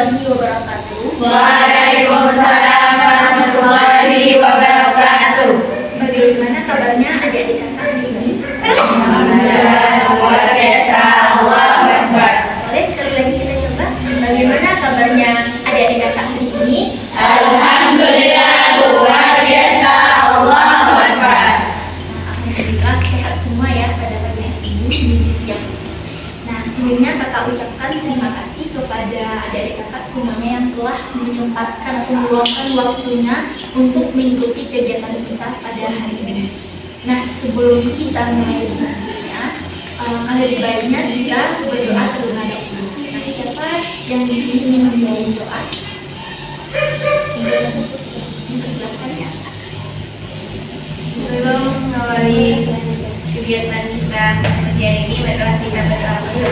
warahmatullahi wabarakatuh. Waalaikumsalam warahmatullahi wabarakatuh. Bagaimana kabarnya adik-adik kakak hari ini? Alhamdulillah, luar biasa. Allahu Akbar. Boleh sekali lagi kita coba. Bagaimana kabarnya adik-adik kakak hari ini? Alhamdulillah, luar biasa. Allahu Akbar. Alhamdulillah sehat semua ya pada pagi hari ini di siang. Nah, sebelumnya kakak ucapkan terima kasih kepada adik-adik kakak semuanya yang telah menyempatkan atau meluangkan waktunya untuk mengikuti kegiatan kita pada hari ini. Nah, sebelum kita mulai berikutnya, lebih baiknya kita berdoa terlebih dahulu. Nah, siapa yang di sini ingin memulai doa? Silakan ya. Sebelum mengawali kegiatan kita siang ini, marilah kita berdoa dulu.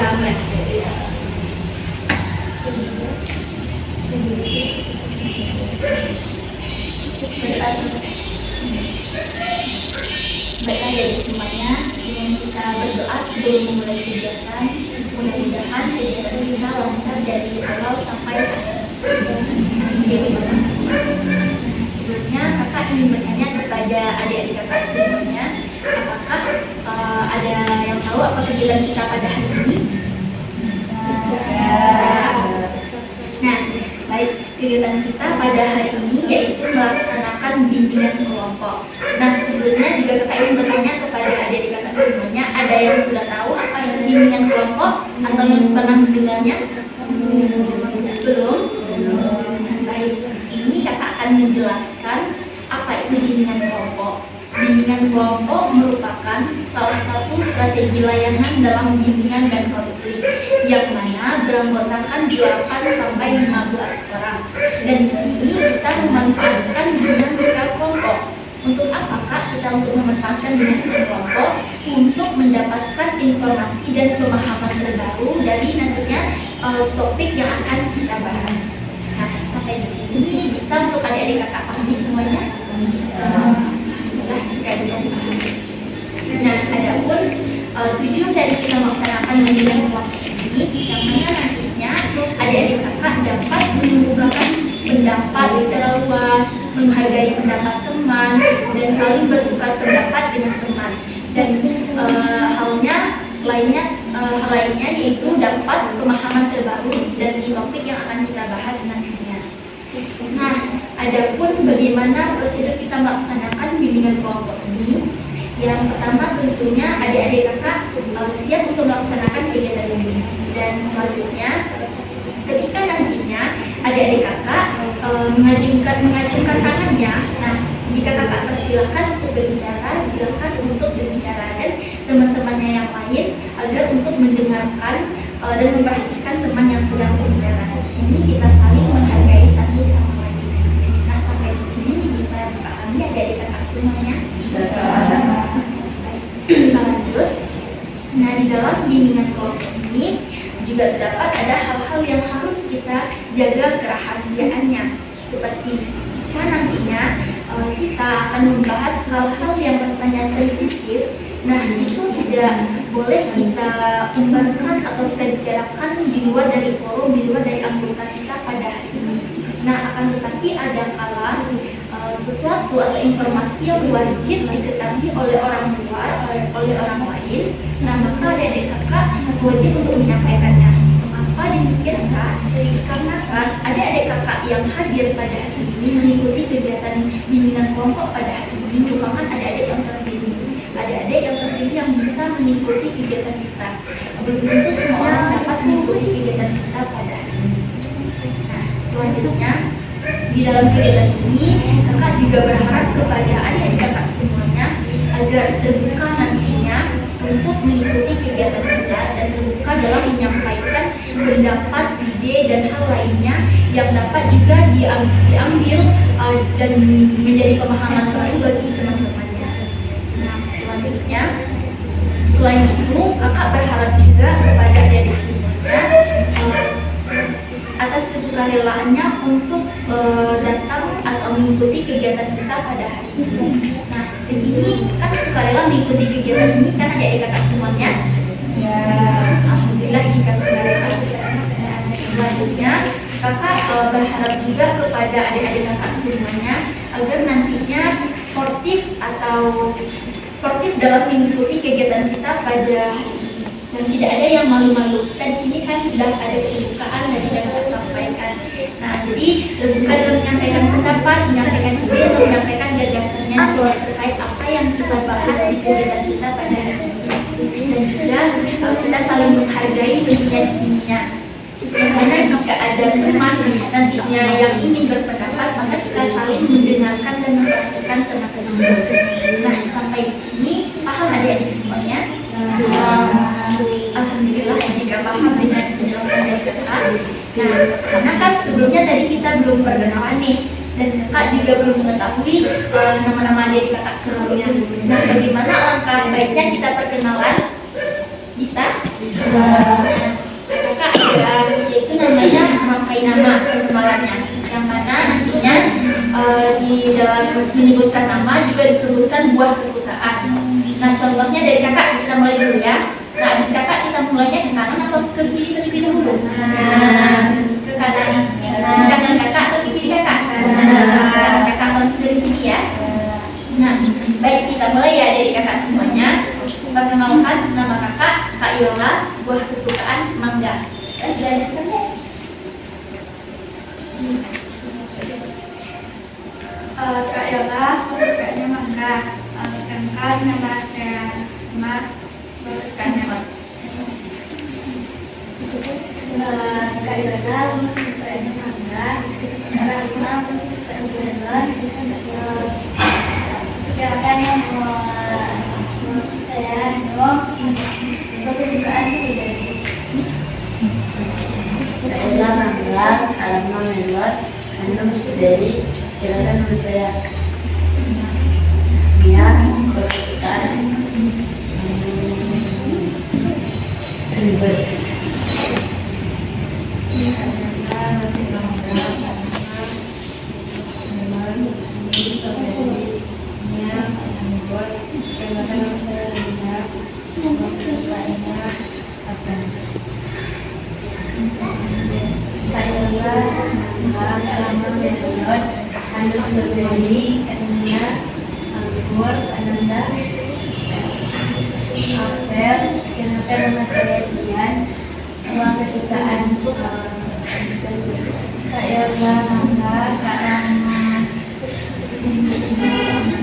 Baiklah dari semuanya, dengan kita berdoa sebelum memulai kegiatan, mudah-mudahan kegiatan kita lancar dari awal sampai akhir. Sebelumnya kakak ingin bertanya kepada adik-adik kakak semuanya, apakah ada yang tahu apa kegiatan kita pada hari ini? Nah, baik, kegiatan kita pada hari ini yaitu melaksanakan bimbingan kelompok. Nah, sebelumnya juga kakak ingin bertanya kepada adik-adik kakak semuanya, ada yang sudah tahu apa itu bimbingan kelompok atau yang pernah mendengarnya? Belum? Baik, di sini kakak akan menjelaskan apa itu bimbingan kelompok. Bimbingan kelompok merupakan salah satu strategi layanan dalam bimbingan dan konseling yang mana beranggotakan 8 sampai 15 orang. Dan di sini kita memanfaatkan dinamika kelompok. Untuk apakah kita untuk memanfaatkan dinamika kelompok? Untuk mendapatkan informasi dan pemahaman terbaru dari nantinya topik yang akan kita bahas. Nah, sampai di sini bisa untuk adik-adik kakak pahami semuanya? Nah, adapun tujuan dari kita melaksanakan bimbingan kelompok ini, yang mana nantinya adik-adik kakak dapat mengemukakan pendapat secara luas, menghargai pendapat teman, dan saling bertukar pendapat dengan teman. Dan hal lainnya yaitu dapat pemahaman terbaru dari topik yang akan kita bahas nantinya. Nah, adapun bagaimana prosedur kita melaksanakan bimbingan kelompok ini? Yang pertama tentunya adik-adik kakak siap untuk melaksanakan kegiatan ini. Dan selanjutnya, ketika nantinya adik-adik kakak mengacungkan tangannya, nah jika kakak persilahkan untuk berbicara, silakan untuk berbicara, dan teman-temannya yang lain agar untuk mendengarkan dan memperhatikan teman yang sedang berbicara. Di sini kita saling menghargai satu sama lain. Nah, sampai di sini bisa dipahami adik-adik kakak semuanya? Baik, kita lanjut. Nah, di dalam bimbingan kelompok ini juga terdapat ada hal-hal yang harus kita jaga kerahasiaannya, seperti jika nantinya kita akan membahas hal-hal yang rasanya sensitif. Nah, itu tidak boleh kita umbarkan atau kita bicarakan di luar dari forum, di luar dari anggota kita pada hari ini. Nah, akan tetapi ada kala sesuatu atau informasi yang wajib diketahui oleh orang luar, oleh orang lain, nah maka adik-adik kakak wajib untuk menyampaikannya. Mengapa demikian kak? Karena kan adik-adik kakak yang hadir pada hari ini mengikuti kegiatan bimbingan kelompok pada hari ini merupakan adik-adik yang terpilih. Adik-adik yang terpilih yang bisa mengikuti kegiatan kita. Belum tentu semua orang dapat mengikuti kegiatan kita pada hari ini. Nah, selanjutnya di dalam kegiatan ini kakak juga berharap kepada adik-adik kakak semuanya agar terbuka nantinya untuk mengikuti kegiatan kita dan terbuka dalam menyampaikan pendapat, ide, dan hal lainnya yang dapat juga diambil dan menjadi pemahaman baru bagi teman-temannya. Nah, selanjutnya, selain itu kakak berharap juga kepada adik-adik semuanya atas kesukarelaannya untuk datang atau mengikuti kegiatan kita pada hari ini. Nah, di sini kan sukarela mengikuti kegiatan ini kan adik-adik kakak semuanya. Ya, alhamdulillah jika sukarela. Selanjutnya Kakak berharap juga kepada adik-adik kakak semuanya agar nantinya sportif dalam mengikuti kegiatan kita pada hari ini dan tidak ada yang malu-malu. Kita di sini kan sudah ada kebukaan dan tidak kita sampaikan. Nah, jadi terbuka dalam menyampaikan pendapat, menyampaikan ide atau menyampaikan gagasannya terkait apa yang kita bahas di kegiatan kita pada hari ini. Dan juga kita saling menghargai tentunya di sininya. Karena jika ada teman nantinya yang ingin berpendapat, maka kita saling mendengarkan dan memperhatikan teman tersebut. Nah, sampai di sini paham adik-adik semuanya? Alhamdulillah jika paham dengan penjelasan dari kakak. Nah, karena kan sebelumnya tadi kita belum perkenalan nih, dan kakak juga belum mengetahui nama-nama adik kakak semuanya. Nah, bagaimana langkah baiknya kita perkenalan? Bisa? Kakak ada, yaitu namanya merangkai nama perkenalannya, yang mana nantinya di dalam menyebutkan nama juga disebutkan buah kesukaan. Nah, contohnya dari kakak, kita mulai dulu ya. Nah, habis kakak kita mulainya ke kanan atau ke kiri terlebih dahulu? Ke kanan. Kanan kakak atau ke kiri kakak? Kanan kakak langsung dari sini ya. Nah, baik, kita mulai ya dari kakak semuanya. Perkenalkan, nama kakak Kak Yola, buah kesukaan mangga. Dilanjutkan ya. Kak Yola, buah kesukaannya mangga. Perkenalkan, nama saya Mak, buah kesukaannya mangga. Kak Yola, buah kesukaannya mangga. Rahma, buah kesukaannya melon. Perkenalkan, nama saya Noh, buah kesukaan strawberry. Saya mangga, Rahma melon, Hanum strawberry. Perkenalkan nama saya Mia, buah kesukaan ribet.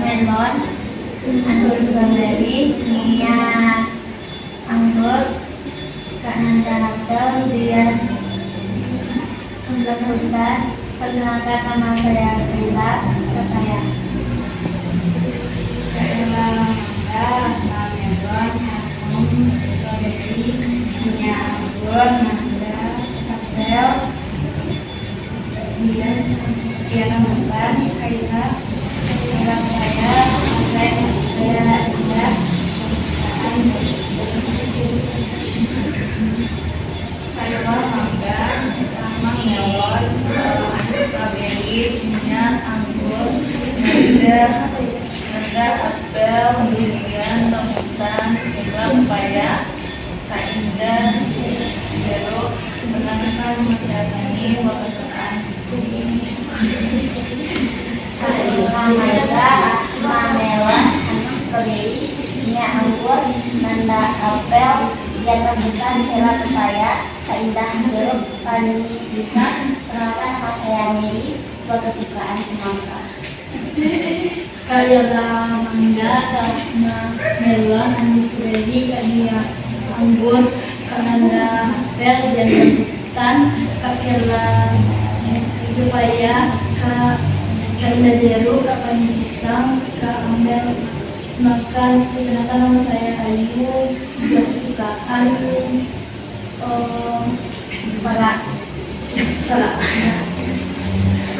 Melon, anggur strawberry, Mia anggur, Kak Nanda apel, dia hutan. Perkenalkan nama saya Rila, saya Kak Yola mangga, melon, Hanum strawberry, Mia anggur, Nanda apel, kemudian Tiara Mumpan, Kaila, orang saya Ida, saya mangga, Rahma melon, strawberry, Mia anggur, Nanda apel, durian, rambutan, gula, pepaya, Kak Indah, jeruk. Perkenalkan nama saya Tani, buah kesukaan Mangga, melon, strawberry, Mia anggur, Nanda apel, dia rambutan, Ella pepaya, Kak Indah jeruk, Pani pisang. Perkenalkan nama saya Mary, buah kesukaan semangka. Kak Yola mangga, Rahma melon, Hanum strawberry, Kak Mia anggur, Kak Nanda apel, dia rambutan, Kak Ella pepaya, Kak Indah jeruk, Kak Pani pisang, Kak Amel semakan. Perkenalkan nama saya Ayu, buah kesukaan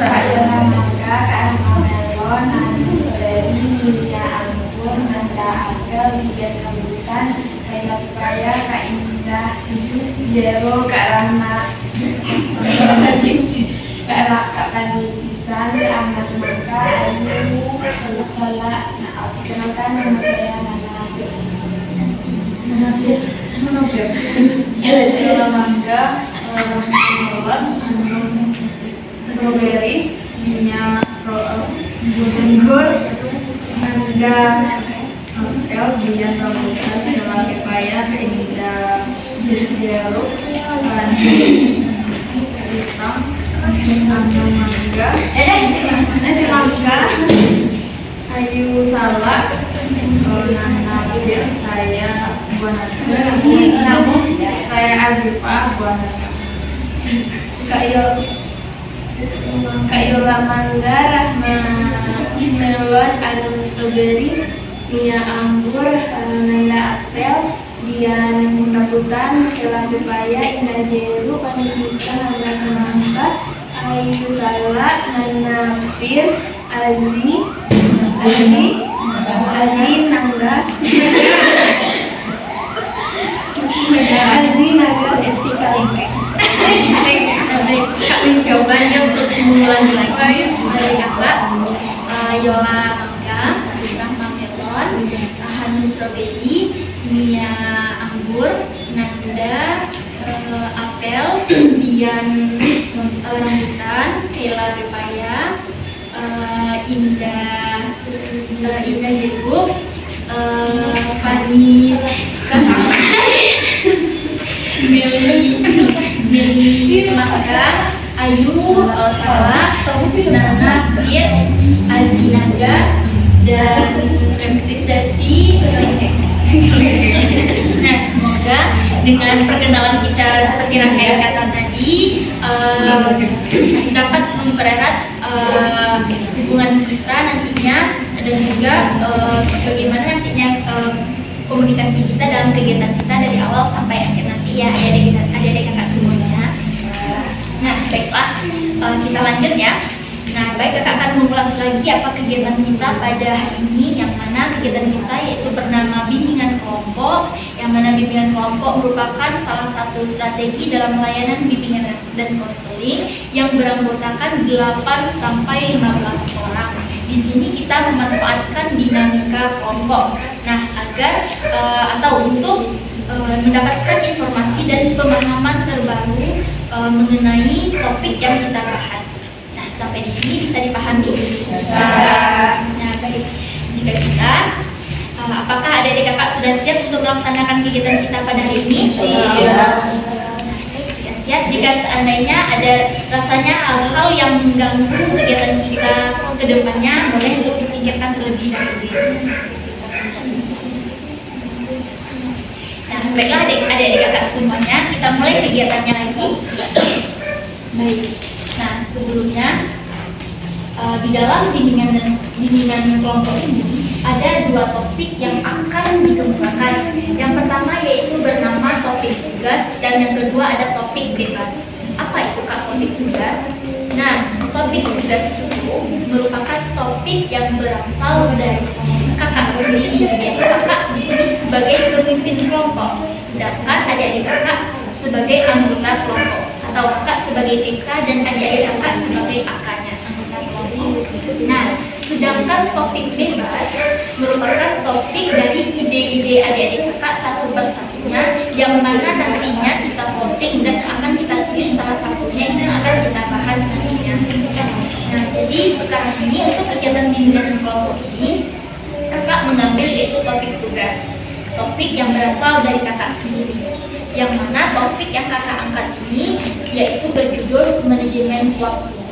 Kak Yola mangga, Kak Rahma melon, Hanum strawberry, Mia anggur, Nanda apel, dia rambutan, Kak Ella pepaya, Kak Indah jeruk, Kak Rahma Kak Pani pisang, Kak Amel semangka, Ayu salah. Perkenalkan nama saya Nana Yola mangga, melon, Hanum strawberry, minyak anggur, nanda apel, bian rambutan, kela pepaya, keindah jeruk, pisang, mangga, nasi mangga, kayu salak, nanti saya buah naga, saya Azifah buah naga, kayu mangga, melon, almond, strawberry, minyak anggur, nanda apel, dian rambutan, kela pepaya, indah jeruk, pisang, nanda semangka, kayu salak, nanda pir, naga etika lengkeng. Kak mencobanya untuk mengulangi lagi dari kakak Yola mangga, Rahma melon, Hanum strawberry, Mia anggur, Nanda apel, Dian rambutan, Kayla pepaya, Indah jeruk, Fani Meli semangka, Ayu salak, Nana pir, Azinaga, dan Septi lengkeng. Nah, semoga dengan perkenalan kita seperti rangkaian kata tadi dapat mempererat hubungan kita nantinya, dan juga bagaimana nantinya komunikasi kita dalam kegiatan kita dari awal sampai akhir nanti ya adik-adik kakak semuanya. Nah, baiklah, kita lanjut ya. Nah, baik, kakak akan mengulas lagi apa kegiatan kita pada hari ini, yang mana kegiatan kita yaitu bernama bimbingan kelompok, yang mana bimbingan kelompok merupakan salah satu strategi dalam pelayanan bimbingan dan konseling yang beranggotakan 8 sampai 15 orang. Di sini kita memanfaatkan dinamika kelompok. Nah, agar atau untuk mendapatkan informasi dan pemahaman terbaru mengenai topik yang kita bahas. Nah, sampai di sini bisa dipahami? Nah, baik. Jika bisa, apakah adik-adik kakak sudah siap untuk melaksanakan kegiatan kita pada hari ini? Siap. Jika seandainya ada rasanya hal-hal yang mengganggu kegiatan kita ke depannya, boleh untuk disingkirkan terlebih dahulu. Nah, baiklah adik-adik kakak semuanya, kita mulai kegiatannya lagi. Baik. Nah, sebelumnya di dalam bimbingan kelompok ini ada 2 topik yang akan dikemukakan. Yang pertama yaitu bernama topik tugas, dan yang kedua ada topik bebas. Apa itu Kak topik tugas? Nah, topik tugas itu merupakan topik yang berasal dari kakak sendiri, yaitu kakak di sini sebagai pemimpin kelompok, sedangkan adik-adik kakak sebagai anggota kelompok, atau kakak sebagai TK dan adik-adik kakak sebagai AK-nya, anggota kelompok. Nah, sedangkan topik bebas merupakan topik dari ide-ide adik-adik kakak satu persatunya, yang mana nantinya kita voting dan akan kita pilih salah satunya itu yang akan kita bahas nantinya. Nah, jadi sekarang ini untuk kegiatan bimbingan kelompok ini kakak mengambil yaitu topik tugas, topik yang berasal dari kakak sendiri, yang mana topik yang kakak angkat ini yaitu berjudul manajemen waktu.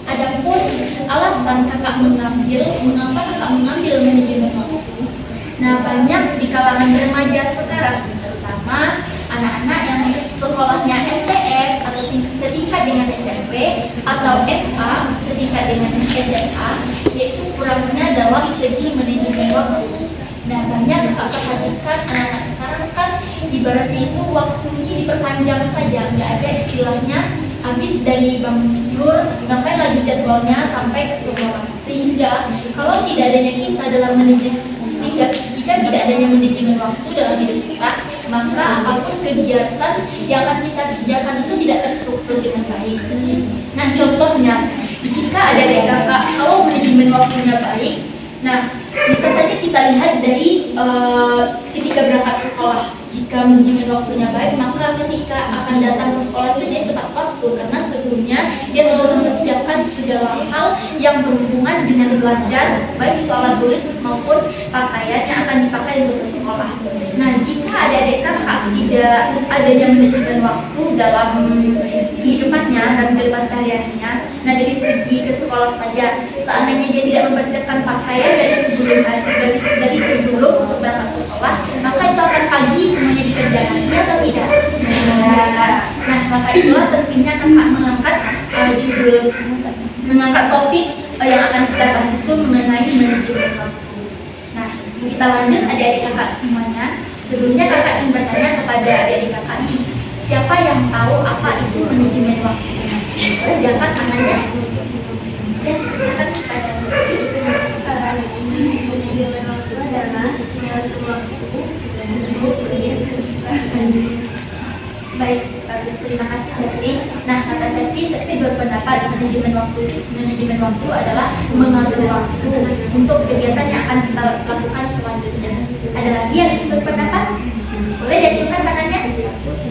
Adapun alasan kakak mengapa kakak mengambil manajemen waktu? Nah, banyak di kalangan remaja sekarang, terutama anak-anak yang sekolahnya MTS atau setingkat dengan SMP atau FA setingkat dengan SMA, yaitu kurangnya dalam segi manajemen waktu. Nah, banyak kakak perhatikan anak-anak sekarang kan ibaratnya itu waktunya diperpanjang saja, nggak ada istilahnya habis dari bangun tidur sampai lagi jadwalnya sampai ke sekolah. Sehingga kalau tidak adanya kita dalam jika tidak adanya manajemen waktu dalam hidup kita, maka apapun kegiatan yang akan kita kerjakan itu tidak terstruktur dengan baik. Nah, contohnya jika ada kakak kalau manajemen waktunya baik, nah bisa saja kita lihat dari ketika berangkat sekolah. Jika manajemen waktunya baik, maka ketika akan datang ke sekolah itu dia tepat waktu, karena sebelumnya dia telah mempersiapkan segala hal yang berhubungan dengan belajar, baik itu alat tulis maupun pakaian yang akan dipakai untuk ke sekolah. Nah, jika adik-adik kakak tidak adanya manajemen waktu dalam kehidupannya, dalam kehidupan sehari-harinya, nah dari segi ke sekolah saja, seandainya dia tidak mempersiapkan pakaian dari sebelum untuk berangkat sekolah, maka itu akan pagi semuanya dikerjakan, ya atau tidak? Nah, maka itulah pentingnya kakak mengangkat topik yang akan kita bahas itu mengenai manajemen waktu. Nah, kita lanjut adik-adik kakak semuanya. Sebelumnya kakak ingin bertanya kepada adik-adik kakak nih, siapa yang tahu apa itu manajemen waktu? Boleh diangkat tangannya? Ya, silakan kepada Manajemen waktu adalah mengatur waktu untuk kegiatan. Baik, bagus, terima kasih Septi. Nah, kata Septi berpendapat manajemen waktu adalah mengatur waktu untuk kegiatan yang akan kita lakukan selanjutnya. Ada lagi yang ingin berpendapat? Boleh diajukan tangannya?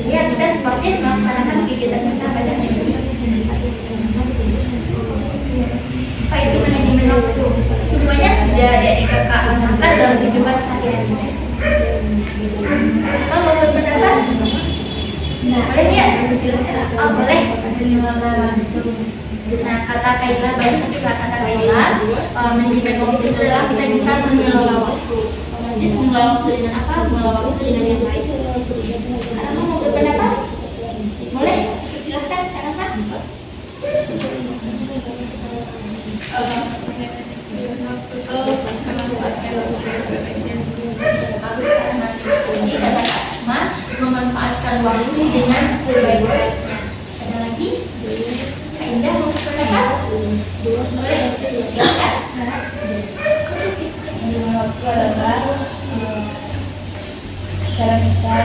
Ya, kita seperti melaksanakan kegiatan kita pada hari ini. Apa itu manajemen waktu? Semuanya sudah adik-adik kakak rasakan dalam kehidupan sehari-harinya. Kalau berpendapat? Nah, boleh ya? Persilakan. Oh, boleh. Nah, kata Kaila, bagus juga kata Kaila. Manajemen waktu itu adalah kita bisa mengelola waktu. Jadi mengelola waktu dengan apa? Mengelola waktu dengan yang baik. Kamu mau berpendapat? Boleh? Persilakan, Kak. Bagus, karena kasih kata Kak Asma, memanfaatkan waktu dengan sebaik-baiknya. Ada lagi? Kak Indah mau berpendapat? Boleh? Silakan. Waktu adalah cara kita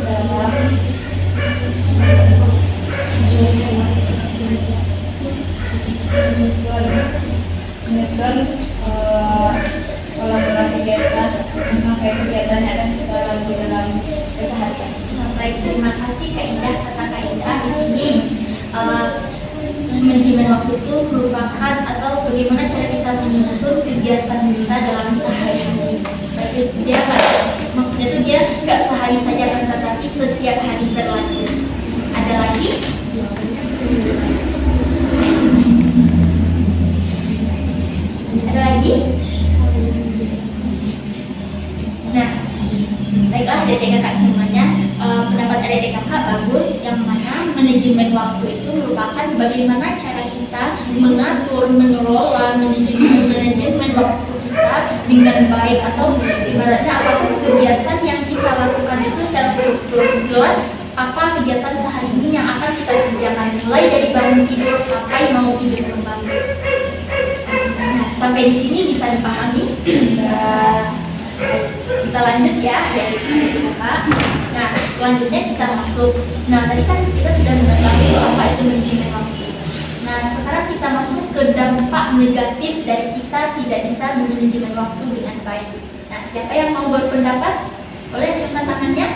dalam menyusun pola-pola kegiatan, memakai kegiatan yang akan kita lalui dalam keseharian. Baik, terima kasih Kak Indah. Kata Kak Indah di sini manajemen waktu itu merupakan atau bagaimana cara kita menyusun kegiatan kita dalam sehari-hari. Berarti dia maksudnya itu dia nggak sehari saja kan, tetapi setiap hari berlanjut. Ada lagi? Ada lagi? Nah, baiklah adik-adik kakak semuanya, pendapat adik-adik kakak bagus, yang mana manajemen waktu itu merupakan bagaimana cara kita mengatur, mengelola manajemen waktu kita dengan baik, atau ibaratnya apapun kegiatan yang kita lakukan itu terstruktur, jelas apa kegiatan sehari ini yang akan kita kerjakan, mulai dari bangun tidur sampai mau tidur kembali. Nah, sampai di sini bisa dipahami? Kita lanjut ya dari kakak. Nah, selanjutnya kita masuk. Nah, tadi kan kita sudah mengetahui apa itu manajemen waktu. Nah, sekarang kita masuk ke dampak negatif dari kita tidak bisa manajemen waktu dengan baik. Nah, siapa yang mau berpendapat? Boleh angkat tangannya?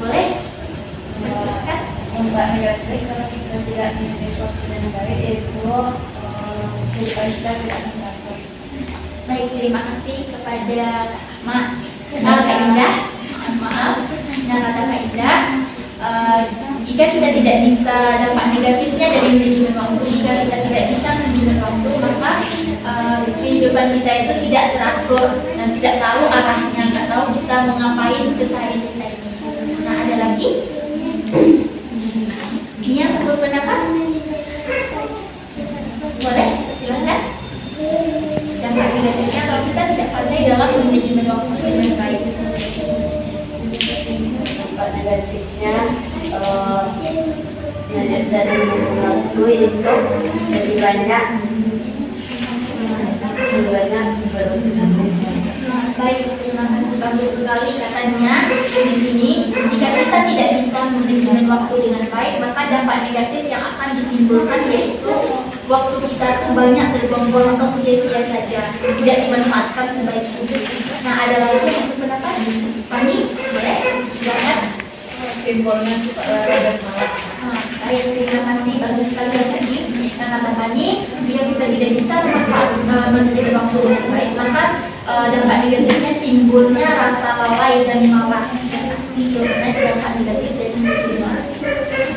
Boleh? Persilakan. Dampak negatif kalau kita tidak manajemen waktu dengan baik itu kehidupan kita tidak akan teratur. Baik, terima kasih kepada Kak Indah. Maaf, nah kata Kak Indah, jika kita tidak bisa dampak negatifnya dari manajemen waktu, jika kita tidak bisa manajemen waktu, maka kehidupan kita itu tidak teratur dan tidak tahu arahnya, nggak tahu kita mau ngapain keseharian kita ini. Nah, ada lagi? Ini yang berpendapat? Boleh, silakan. Dampak negatifnya kalau kita tidak pandai dalam manajemen waktu dengan baik. Dampak negatifnya dari waktu itu lebih banyak Baik, terima kasih, bagus sekali katanya di sini. Jika kita tidak bisa manajemen waktu dengan baik, maka dampak negatif yang akan ditimbulkan yaitu waktu kita tuh banyak terbuang-buang atau sia-sia saja, tidak dimanfaatkan sebaik mungkin. Nah, ada lagi yang berpendapat? Fani, boleh? Silakan. Oke, simpelnya suka lalai dan malas. Baik, terima kasih, bagus sekali ya tadi. Yang kata Fani, jika kita tidak bisa manajemen waktu dengan baik, maka dampak negatifnya timbulnya rasa lalai dan malas. Dan pasti jawabannya ada dampak negatif dari manajemen waktu.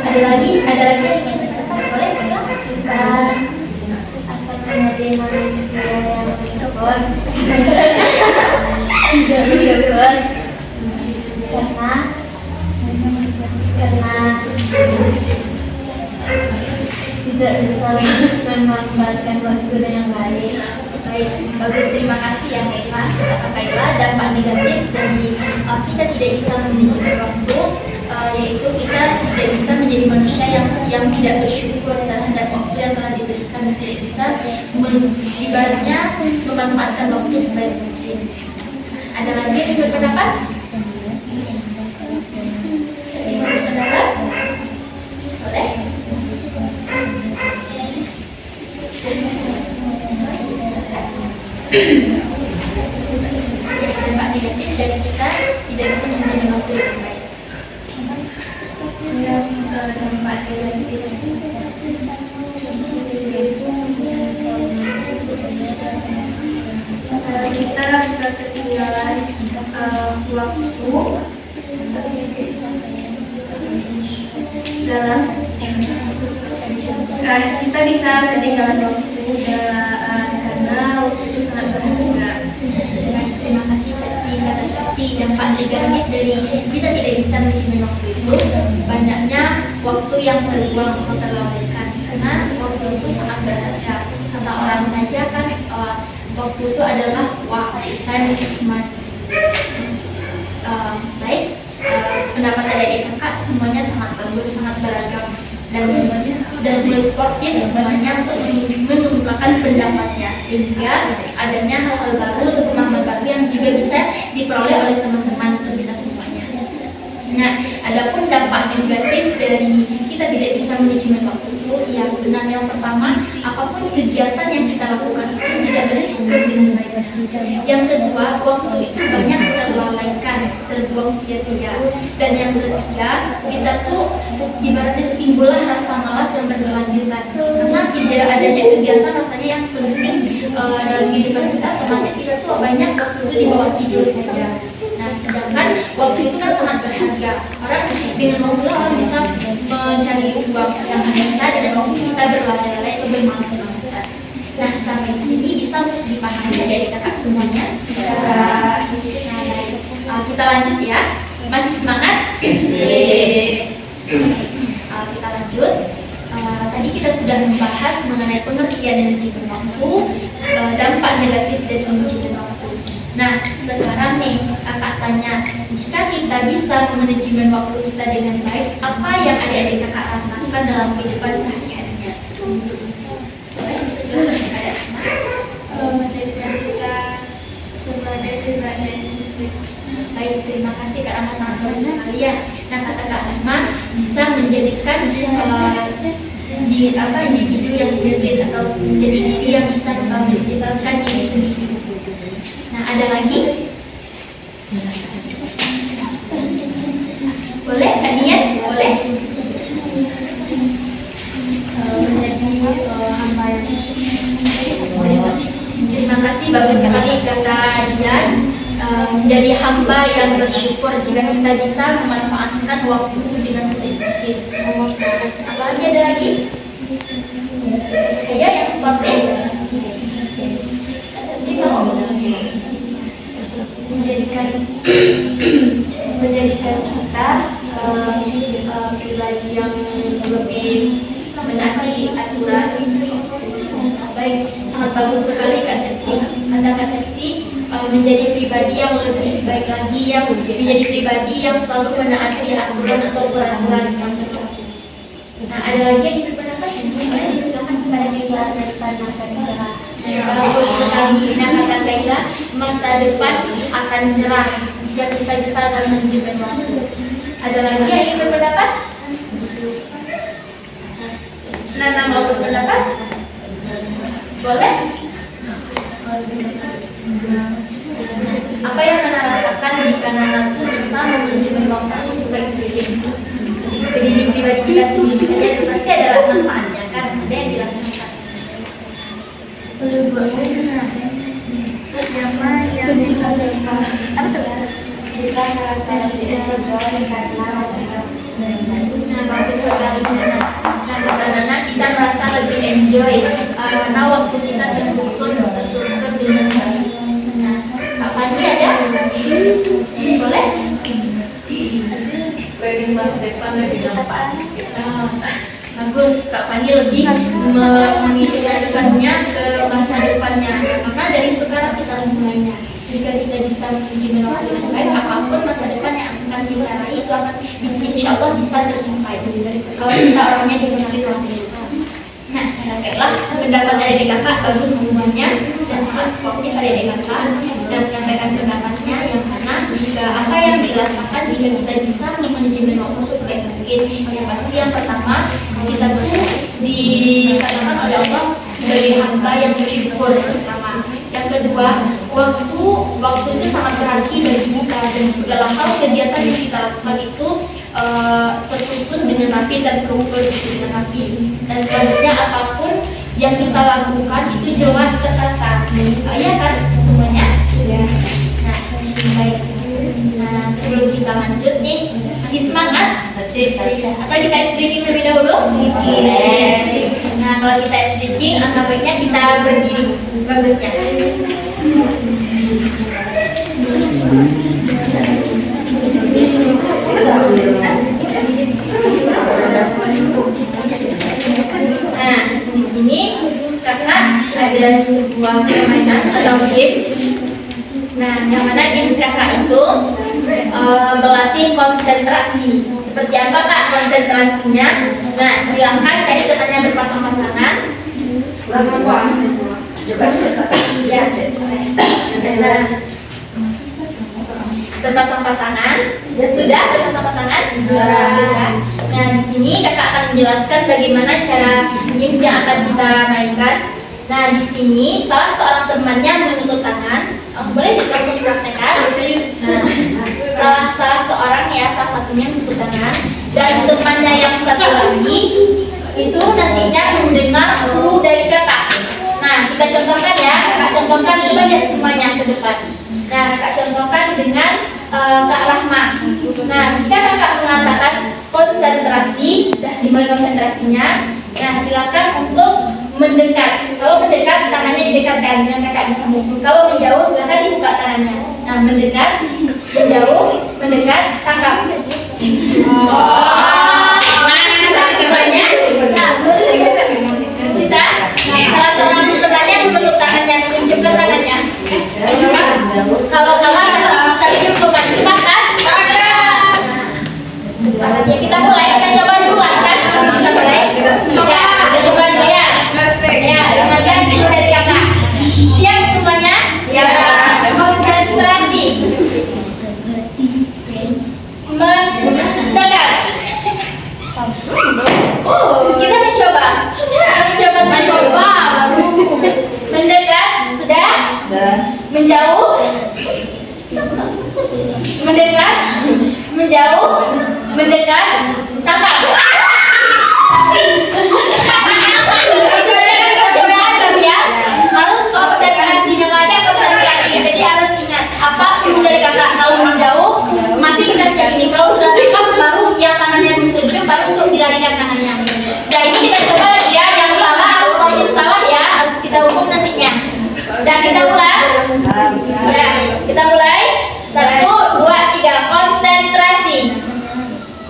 Ada lagi yang ingin dikatakan, boleh ya? Kita akan menjadi manusia yang bersyukur karena tidak bisa memanfaatkan waktu dengan baik. Baik, bagus, terima kasih ya Kaila. Kata Kaila, dampak negatif dari kita tidak bisa manajemen waktu, yaitu kita tidak bisa menjadi manusia yang tidak bersyukur terhadap waktu yang telah diberikan dan tidak bisa ibaratnya memanfaatkan waktu sebaik mungkin. Ada lagi yang berpendapat? Berpendapat? Boleh? Dampak negatif dari kita tidak bisa manajemen waktu dengan baik. Dampak negatif kita bisa ketinggalan waktu dalam kita bisa ketinggalan waktu karena waktu itu sangat berharga. Terima kasih Septi. Kata Septi, dampak negatif dari kita tidak bisa manajemen waktu itu banyaknya waktu yang terbuang atau terlalaikan, karena waktu itu sangat berharga. Kata orang saja kan waktu itu adalah waktu time is money. Baik, pendapat adik-adik kakak semuanya sangat bagus, sangat beragam, dan mulai sportif semuanya untuk mengungkapkan pendapatnya, sehingga adanya hal-hal baru atau pemahaman baru yang juga bisa diperoleh oleh teman-teman untuk kita semuanya. Nah, adapun dampak negatif dari kita tidak bisa manajemen waktu itu, ya benar, yang pertama, apapun kegiatan yang kita lakukan itu tidak bersumber dengan baik. Yang kedua, waktu itu banyak terlalaikan, terbuang sia-sia. Dan yang ketiga, kita tuh ibaratnya timbullah rasa malas yang berkelanjutan, karena tidak adanya kegiatan rasanya yang penting dalam kehidupan kita. Otomatis kita tuh banyak waktu itu dibawa tidur saja. Nah, sedangkan waktu itu kan sangat berharga. Orang dengan waktu orang bisa mencari uang, sedangkan kita dengan waktu kita berlari-lari atau bermalas-malasan. Nah, sampai di sini bisa untuk dipahami dari kakak semuanya. Kita lanjut ya. Masih semangat? Kita lanjut. Tadi kita sudah membahas mengenai pengertian manajemen waktu, dampak negatif dari manajemen waktu. Nah, sekarang nih kakak tanya, jika kita bisa memanajemen waktu kita dengan baik, apa yang adik-adik kakak rasakan dalam kehidupan sehari-harinya? Silakan ada. menjadikan kita sebagai pribadi yang disiplin. Baik, terima kasih Kak Rahma, sangat bagus sekali ya. Nah, kata Kak Rahma bisa menjadikan individu yang disiplin atau menjadi diri yang bisa mendisiplinkan diri sendiri. Nah, ada lagi? Boleh, Kak Niat? Boleh? Menjadi hamba yang Terima kasih, bagus sekali kata Dian. Menjadi hamba yang bersyukur jika kita bisa memanfaatkan waktu dengan sebaik mungkin. Apalagi ada lagi? Ya, yang sportif. Ini mau menjadikan kita pribadi yang lebih menaati aturan. Baik, sangat bagus sekali Kak Septi. Kata Kak Septi, menjadi pribadi yang lebih baik lagi, yang menjadi pribadi yang selalu menaati aturan atau peraturan yang berlaku. Nah, ada lagi yang berpendapat? Silakan kepada kita dari cerah. Bagus sekali. Nah, kata Kaila, masa depan akan cerah jika kita bisa manajemen waktu. Ada lagi yang ingin berpendapat? Nana mau berpendapat? Boleh? Apa yang Nana rasakan jika Nana tuh bisa manajemen waktu sebaik mungkin? kita sendiri saja pasti ada manfaatnya kan, ada yang dilaksanakan. Kita merasa tidak terjadi karena Nah, bagus sekali Nana. Nah, kata Nana, kita merasa lebih enjoy karena waktu kita terstruktur dengan baik. Nah, Kak Fani ada? Boleh? planning masa depan lebih apa? Bagus, Kak Fani lebih mengikutkannya ke masa depannya. Karena dari sekarang kita mulainya. Jika kita bisa menuju menolak yang baik, apapun masa depan yang akan kita raih itu akan insya Allah bisa tercapai. Kalau kita orangnya disiplin waktu itu. Nah, baiklah pendapat dari adik kakak bagus semuanya dan sangat sportif dari adik kakak dan menyampaikan pendapatnya yang mana jika apa yang dirasakan jika kita bisa memanajemen waktu sebaik mungkin. Yang pasti yang pertama kita dikatakan oleh Allah sebagai hamba yang bersyukur yang pertama. Yang kedua, waktu itu sangat berarti bagi kita dan segala hal kegiatan yang kita lakukan itu tersusun dengan rapi, terstruktur dengan rapi. Dan selanjutnya apapun yang kita lakukan itu jelas tertata. Ya kan semuanya? Ya. Nah, baik. Nah, sebelum kita lanjut nih, masih semangat? Masih. Atau kita stretching lebih dahulu? Nah, kalau kita stretching, angka baiknya kita berdiri. Bagusnya. Nah, di sini kakak ada sebuah permainan atau games. Nah, yang mana games kakak itu melatih konsentrasi. Seperti apa kak konsentrasinya? Nah, silahkan cari temannya berpasang-pasangan. Ya, berpasang-pasangan. Sudah berpasang-pasangan? Sudah. Nah, di sini kakak akan menjelaskan bagaimana cara games yang akan kita mainkan. Nah, di sini salah seorang temannya menutup tangan. Boleh langsung dipraktekkan? Nah, salah seorang ya, salah satunya menutup tangan dan temannya yang satu lagi itu nantinya mendengar dari kakak. Nah, kita contohkan ya, kakak contohkan, coba lihat semuanya ke depan. Nah, kakak contohkan dengan Kak Rahma. Nah, jika kakak mengatakan konsentrasi, sudah dimulai konsentrasinya. Nah, silakan untuk mendekat. Kalau mendekat, tangannya didekatkan dengan kakak di sini. Kalau menjauh, silakan dibuka tangannya. Nah, mendekat, menjauh, mendekat, tangkap. Mana semuanya? Bisa? Salah seorang temannya menutup tangannya, menunjukkan tangannya. Kalau kalah nanti kita coba sepakat. Sepakat ya, kita mulai, kita coba duluan kan? Kita mulai. Kita coba dulu ya. Ya, dengarkan dulu dari kakak. Siap semuanya? Siap. Konsentrasi. Mendekat. Kita mencoba. Mencoba baru. Mendekat sudah? Menjauh? Mendekat? Menjauh? Mendekat? Tangkap. Coba ya. Harus konsentrasi namanya konsentrasi. Jadi harus ingat apa perlu dari kakak. Kalau menjauh masih kita cek ini. Kalau sudah tangkap baru yang tangannya menunjuk baru untuk dilarikan tangannya. Nah, ini kita coba lagi ya. Yang salah harus konfirm salah ya. Harus kita hukum nantinya. Dan kita mulai. Ya, kita mulai. 1, 2, 3. Konsentrasi.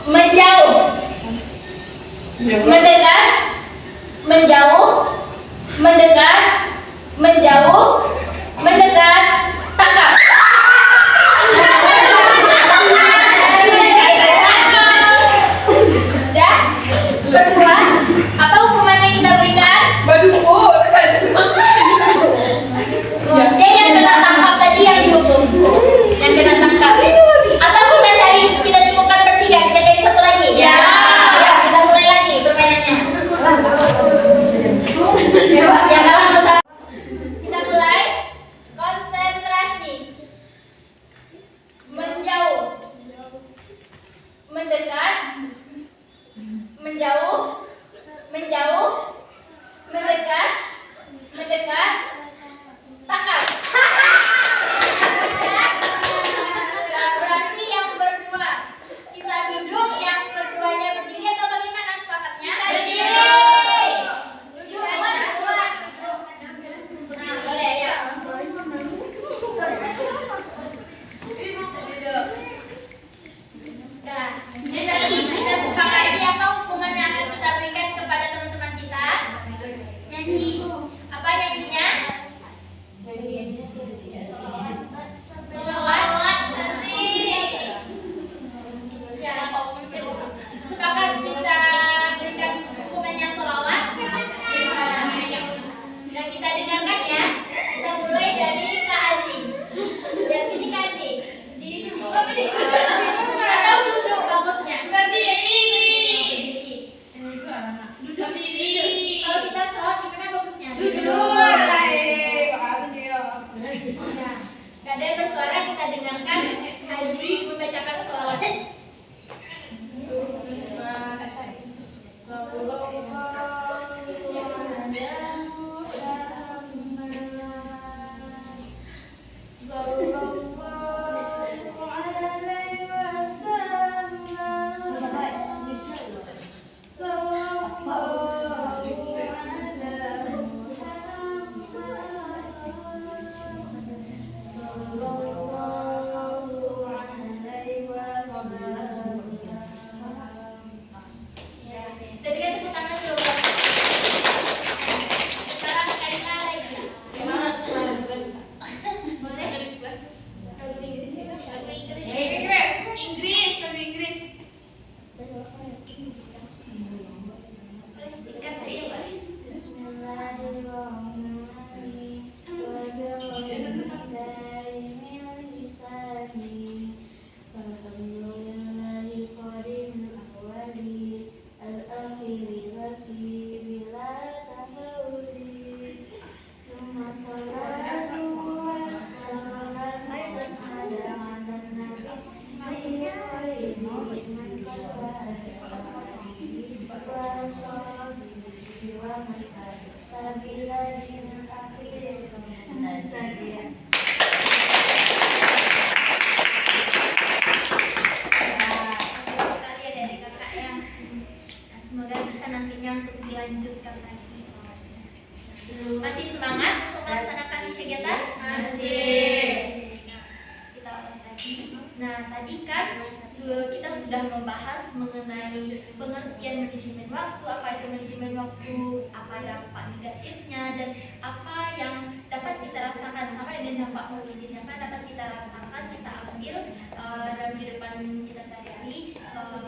Menjauh. Mendekat. Menjauh. Mendekat. Menjauh. Mendekat. Tangkap. Sudah? Berdua. Apa hukumannya kita berikan? Dia yang kena tangkap tadi yang dihukum. Yang kena tangkap. Atau kita cukupkan bertiga, kita cari satu lagi. Ya, kita mulai lagi permainannya. Yang kalah nggak usah. Kita mulai. menjauh, menjauh, mendekat, mendekat, takap. Nah, berarti yang berdua kita duduk, yang berduanya berdiri atau bagaimana sepakatnya? Berdiri. Duduk, duduk. Nah, boleh ya. Nah, jadi kita sepakati apa hukuman yang akan kita berikan kepada teman-teman kita? Nyanyi. Apa nyanyinya? Selawat tertib. Ya, sepakat kita berikan hukumannya selawat. Nah, kita dengarkan ya. Kita mulai dari Kak Azi. Dari sini Kak Azi. Di sini apa nih? Atau duduk bagusnya? Berdiri. Duduk. Kalau kita selawat gimana bagusnya? Duduk. Nah, keadaan bersuara kita dengarkan Azi membacakan selawat. Tadi kan tepuk tangan dulu. Sekarang Kaila lagi. Boleh? Lagu Inggris ya? Lagu Inggris. Lagu Inggris. Singkat saja Pak. Semoga bisa nantinya untuk dilanjutkan lagi selawatnya. Masih semangat untuk melaksanakan kegiatan? Masih. Kita ulas lagi. Nah, tadi kan kita sudah membahas mengenai pengertian manajemen waktu, apa itu manajemen waktu, apa dampak negatifnya, dan apa yang dapat kita rasakan sama dengan dampak positifnya, apa dapat kita rasakan, kita ambil dalam kehidupan kita sehari-hari,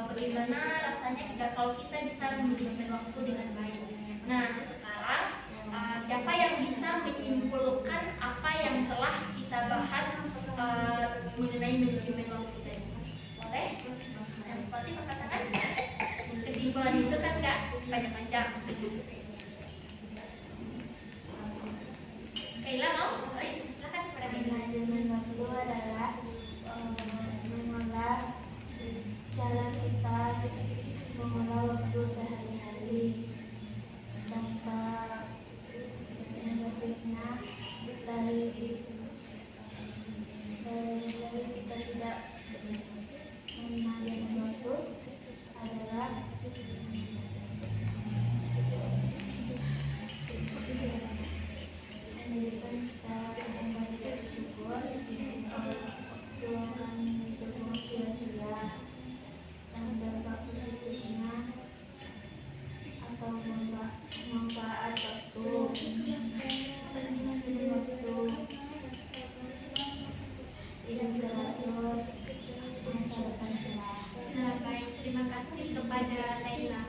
bagaimana rasanya kalau kita bisa manajemen waktu dengan baik. Nah, sekarang siapa yang bisa menyimpulkan apa yang telah kita bahas mengenai manajemen waktu tadi? Boleh? Yang seperti katakan, kesimpulan itu kan nggak panjang-panjang. Kaila mau? Silakan kepada Kaila. Manajemen waktu adalah mengolah cara kita mengolah waktu sehari-hari. Dampak negatifnya dari kita tidak menggunakan waktu adalah menjadikan kita kembali bersyukur, tuakan untuk sia-sia, dan dampak positifnya atau manfaat waktu tidak teratur, masyarakat jelas. Nah, baik, terima kasih kepada Kaila.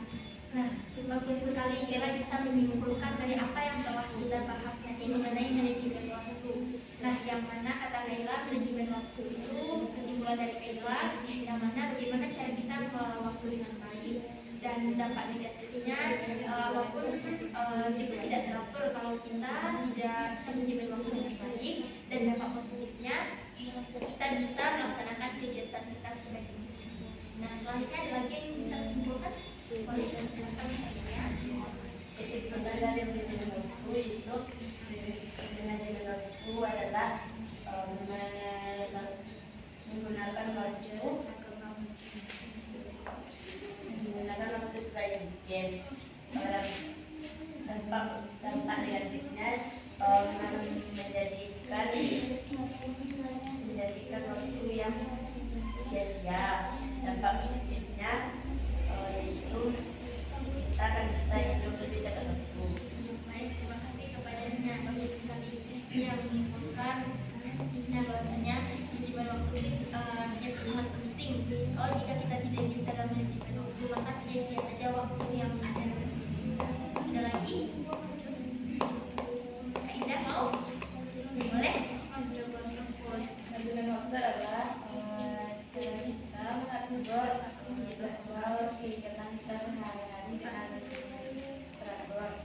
Nah, bagus sekali Kaila bisa menyimpulkan dari apa yang telah kita bahas tadi mengenai manajemen waktu. Nah, yang mana kata Kaila manajemen waktu itu kesimpulan dari Kaila, yang mana bagaimana cara kita mengelola waktu dengan baik. Dan dampak negatifnya, walaupun itu tidak teratur kalau kita tidak bisa manajemen waktu dengan baik, dan dampak positifnya kita bisa melaksanakan kegiatan kita sebaik mungkin. Nah, selanjutnya ada lagi yang bisa menyimpulkan? Boleh silakan hadiahnya. Kesimpulan dari manajemen waktu itu, manajemen waktu adalah menggunakan waktu sebagai mungkin. Dampak negatifnya menjadikan waktu yang sia-sia. Dampak positifnya yaitu kita akan bisa hidup lebih dekat waktu. Baik, terima kasih kepadanya. Bagus sekali yang menyimpulkan bahwasanya manajemen waktu itu sangat penting. Kalau jika kita tidak bisa dalam manajemen waktu, maka sia-sia saja waktu yang ada. Ada lagi? Kak Indah mau? Boleh? Boleh. Manajemen waktu adalah cara kita mengatur jadwal kegiatan kita sehari-hari dengan teratur.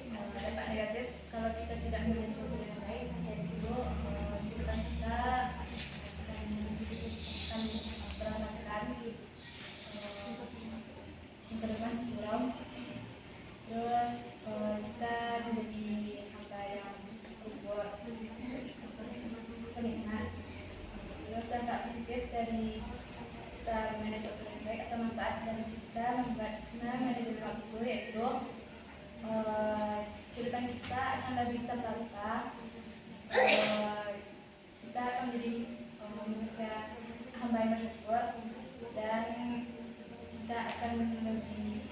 Dampak negatif kalau kita tidak manajemen waktu dengan baik, yaitu kita akan merasakan masa depan suram. Terus kita menjadi hamba yang kubur, peningat. Terus dampak positif dari kita manage waktu dengan baik atau manfaat dari kita manajemen waktu yaitu kehidupan kita akan lebih tertata. Kita akan menjadi manusia hamba yang bersyukur dan kita akan lebih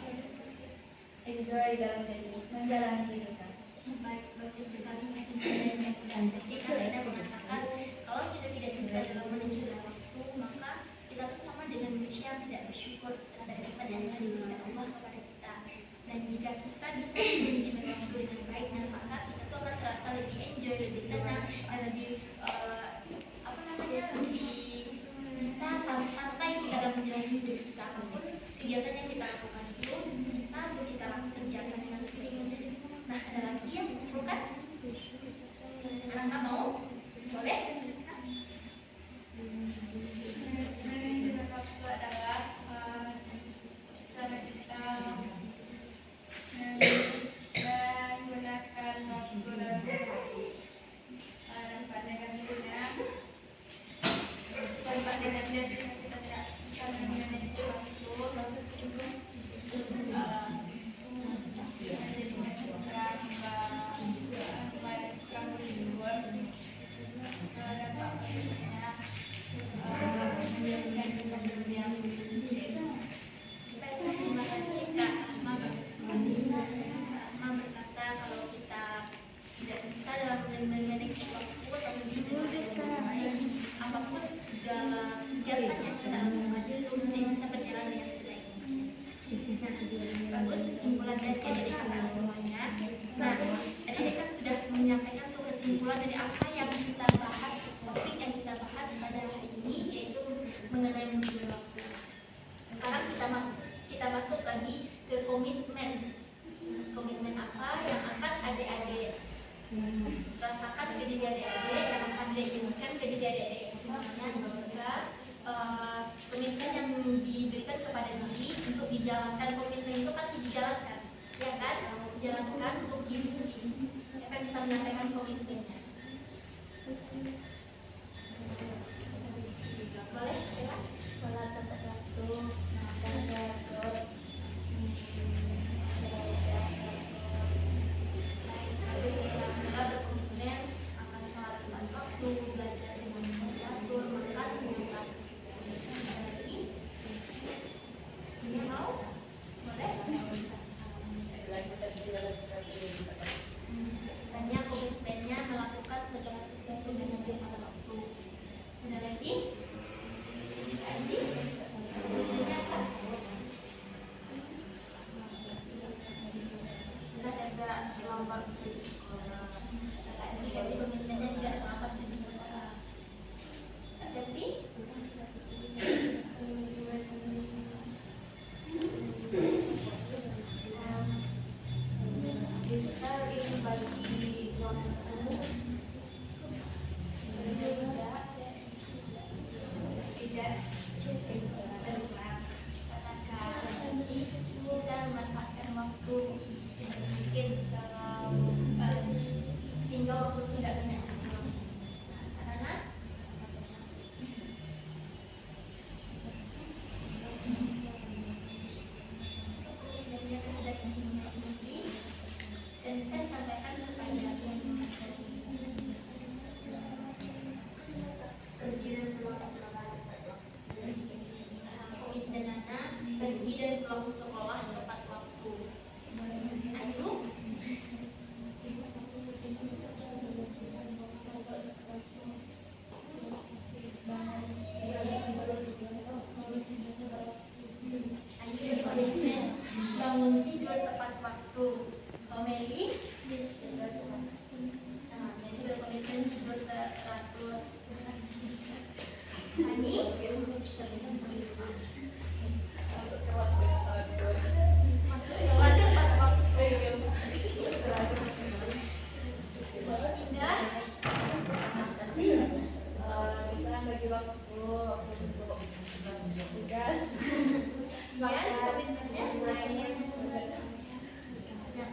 enjoy dalam menjalani kehidupan. Baik, bagus sekali kesimpulannya. Jadi kalian mengatakan kalau kita tidak bisa dalam manajemen waktu, maka kita tuh sama dengan manusia yang tidak bersyukur terhadap nikmat yang diberikan Allah kepada kita. Dan jika kita bisa manajemen waktu dengan baik, maka kita tuh akan terasa lebih enjoy, lebih tenang, dan lebih lebih bisa santai kita dalam menjalani hidup kita. Apapun kegiatan yang kita lakukan itu bisa kita kerjakan dengan sering. Nah, ada lagi yang bukan? Rangga mau? Boleh? Manajemen waktu adalah cara kita menggunakan waktu dalam dampak negatifnya. Dampak negatifnya kita tidak bisa memanage waktu itu Terima kasih Kak Ahmad berkata kalau kita tidak bisa dalam memanage waktu atau manajemen dengan baik, apapun segala kegiatan yang kita lakukan itu tidak bisa berjalan dengan sebaiknya. Bagus kesimpulan dari kakak semuanya. Nah, tadi kan sudah menyampaikan tuh kesimpulan dari apa yang kita bahas, topik yang kita bahas pada hari ini, yaitu mengenai manajemen waktu. Sekarang kita masuk lagi ke komitmen. Komitmen apa yang akan adik-adik rasakan ke diri adik-adik, yang akan diinginkan ke diri adik-adik semuanya, juga komitmen yang diberikan kepada diri untuk dijalankan. Komitmen itu kan dijalankan, ya kan? Dijalankan untuk diri sendiri. Siapa bisa menyampaikan komitmennya? Boleh? Ya? Sholat tepat waktu, makan teratur, Bagus, kita berkomitmen akan sholat tepat waktu, belajar dengan teratur, makan dengan teratur. Lagi? Ini mau? Boleh? Tanya komitmennya melakukan segala sesuatu dengan pada waktu. Ada lagi? Kasih? Maksudnya apa? Kita jaga lambat di sekolah. Kasih ganti komitmennya tidak terlambat di sekolah. Kak Septi? Kita ingin bagi waktu tidak berkurang. Katakan waktu. Meli, Meli berkomitmen tidur teratur. Hani, masuk kelas tepat waktu. Indah, Bisa bagi waktu untuk tugas. Ian, komitmennya Main. Ya.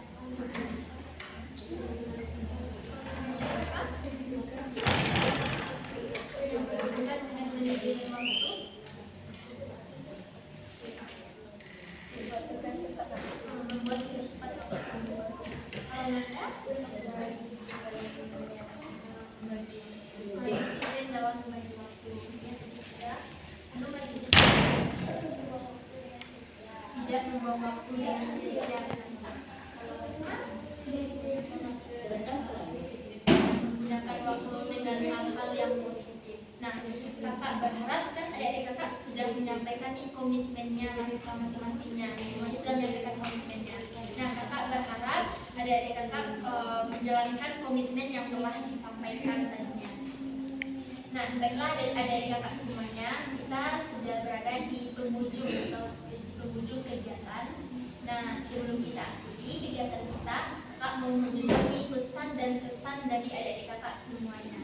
Yang berhubungan dengan manajemen waktu. Buat tugas tepat waktu. Membuat tugas tepat waktu. Disiplin dalam membagi waktu. Ya, tadi sudah. Belum lagi tidak membuang waktu dengan sia-sia. Menggunakan waktu dengan hal-hal yang positif. Nah, kakak berharap kan adik-adik kakak sudah menyampaikan nih komitmennya masing-masingnya. Semuanya sudah menyampaikan komitmennya. Nah, kakak berharap adik-adik kakak menjalankan komitmen yang telah disampaikan tadinya. Nah, baiklah adik-adik kakak semuanya, kita sudah berada di penghujung atau di penghujung kegiatan. Nah, sebelum kita akhiri kegiatan kita, kakak mau mendengarkan pesan dan kesan dari adik-adik kakak semuanya.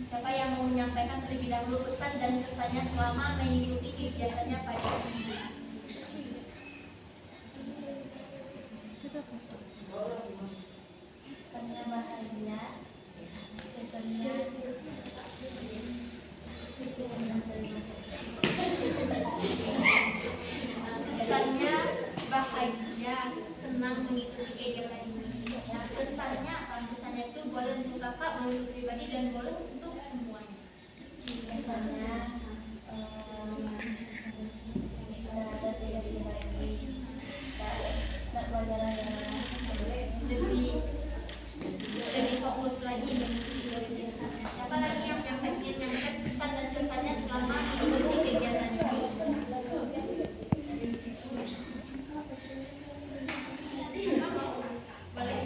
Siapa yang mau menyampaikan terlebih dahulu pesan dan kesannya selama mengikuti kegiatannya pada hari ini? Pesannya bahagia, pesannya Kesannya bahagia, senang mengikuti kegiatan ini. Nah, pesannya apa? Pesannya itu boleh untuk kakak, boleh untuk pribadi, dan boleh untuk semuanya. pesannya ada tidak dibagi, tak pelajaran Lebih fokus lagi mengikuti kegiatan. Siapa lagi yang menyampaikan pesan dan kesannya selama mengikuti kegiatan ini? Boleh.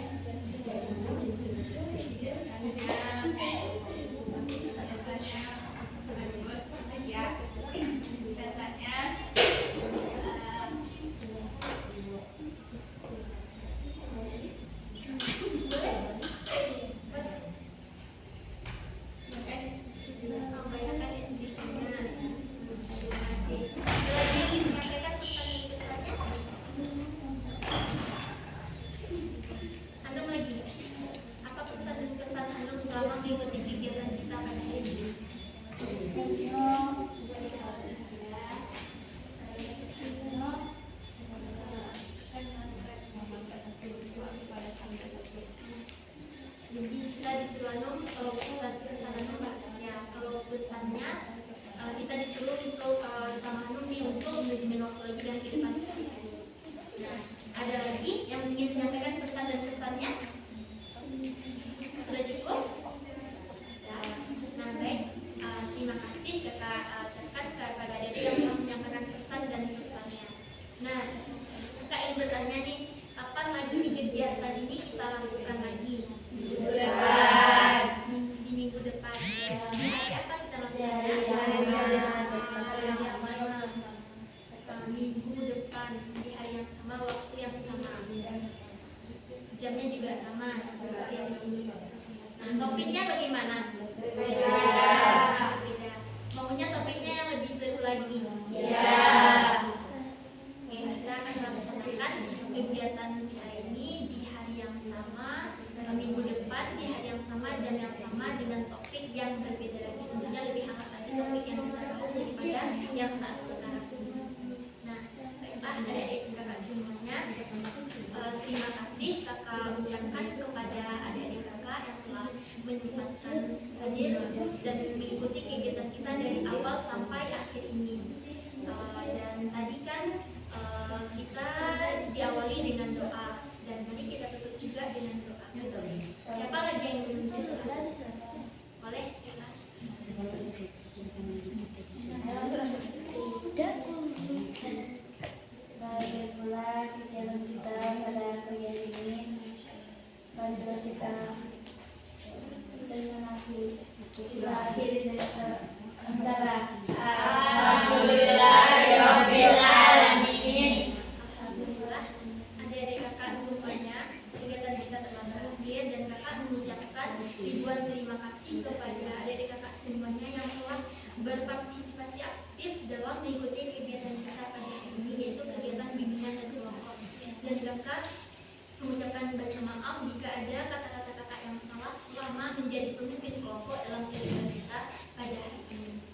Kebanyakan yang sedikitnya. Terima kasih. Ada lagi yang ingin menyampaikan pesan dan kesannya? Anum lagi. Apa pesan dan kesan Anum selama mengikuti kegiatan kita pada hari ini? Jadi kita disuruh Anum kalau pesan kesan Anum ya, kalau pesannya kita disuruh untuk sama Anum nih untuk manajemen waktu lagi dan kehidupan sehari-hari. Nah, ada lagi yang ingin menyampaikan pesan dan kesannya? Sudah cukup? Ya. Nah, baik. Terima kasih kakak ucapkan kepada adik-adik yang telah menyampaikan pesan dan kesannya. Nah, kakak ingin bertanya nih, kapan lagi di kegiatan ini kita lakukan lagi? Minggu depan. Di minggu depan. Di hari apa kita lakukannya? Hari yang sama. Minggu depan di hari yang sama, waktu yang sama. Jamnya juga sama seperti yang ini. Nah, topiknya bagaimana? Beda. Maunya topiknya yang lebih seru lagi. Iya. Oke, kita akan melaksanakan kegiatan kita ini di hari yang sama, minggu depan di hari yang sama, jam yang sama, dengan topik yang berbeda lagi. Tentunya lebih hangat lagi topik yang kita bahas daripada yang saat sekarang ini. Nah, baiklah adik-adik kakak semuanya, terima kasih kakak ucapkan kepada adik-adik kakak yang telah menyempatkan hadir dan mengikuti kegiatan kita dari awal sampai akhir ini. Dan tadi kan kita diawali dengan doa, dan tadi kita tutup juga dengan doa. Siapa lagi yang belum doa? Boleh? Ya. Baik pula kegiatan kita pada mengucapkan banyak maaf jika ada kata-kata kakak yang salah selama menjadi pemimpin kelompok dalam kehidupan kita pada hari ini.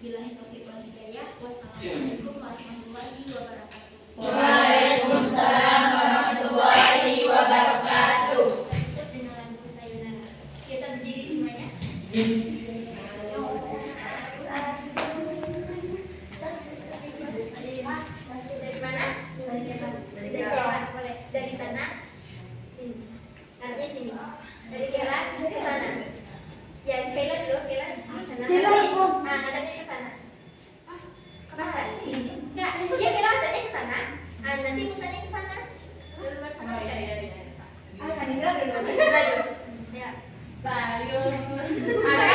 Billahi taufiq wal hidayah. Wassalamualaikum warahmatullahi wabarakatuh. Waalaikumsalam warahmatullahi wabarakatuh. Kita tutup dengan lagu Sayonara. Kita berdiri semuanya. Dari mana? Dari Kelas. Boleh. Dari sana. Sini. Artinya sini. Dari Kelas ke sana. Ya, Kela dulu, Kela di sana. Nah, adanya ke sana. Kemana? Enggak, dia Kela adanya ke sana. Ah, nanti mintanya ke sana. Dulu bersama. Ah, Hanifah dulu. Ya. Sayur. Ah,